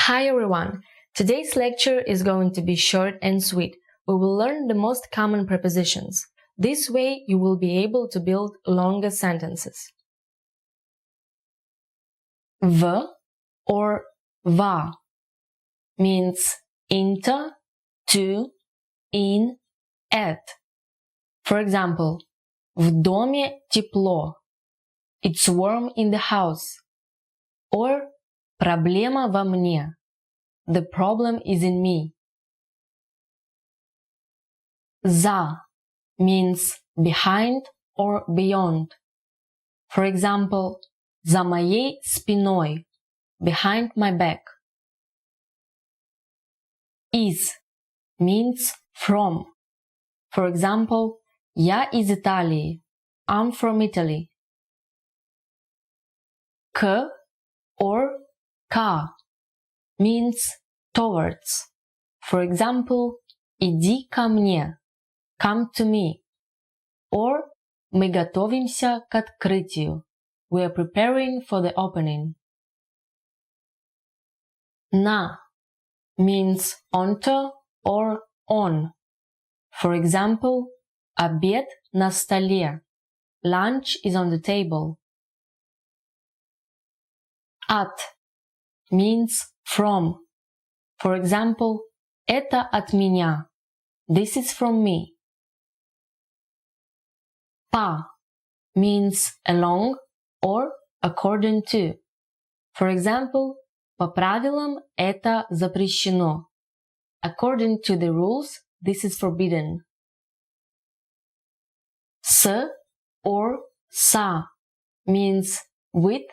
Hi everyone! Today's lecture is going to be short and sweet. We will learn the most common prepositions. This way you will be able to build longer sentences. V or va means into, to, in, at. For example, в доме тепло. It's warm in the house. Or проблема во мне. The problem is in me. За means behind or beyond. For example, за моей спиной. Behind my back. Из means from. For example, я из Италии. I'm from Italy. К or ка means towards. For example, иди ко мне. Come to me. Or мы готовимся к открытию. We are preparing for the opening. На means onto or on. For example, обед на столе. Lunch is on the table. От means from. For example, это от меня. This is from me. По means along or according to. For example, по правилам это запрещено. According to the rules, this is forbidden. С or са means with,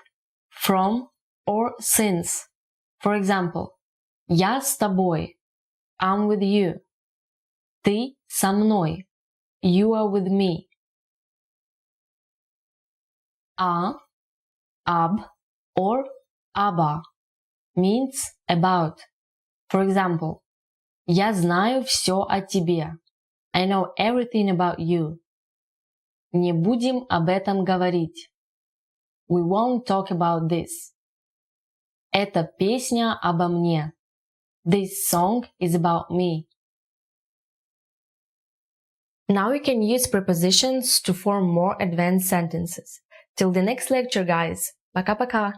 from, or since. For example, я с тобой. I'm with you. Ты со мной. You are with me. А, об, or аба means about. For example, я знаю все о тебе. I know everything about you. Не будем об этом говорить. We won't talk about this. Эта песня обо мне. This song is about me. Now you can use prepositions to form more advanced sentences. Till the next lecture, guys. Пока-пока!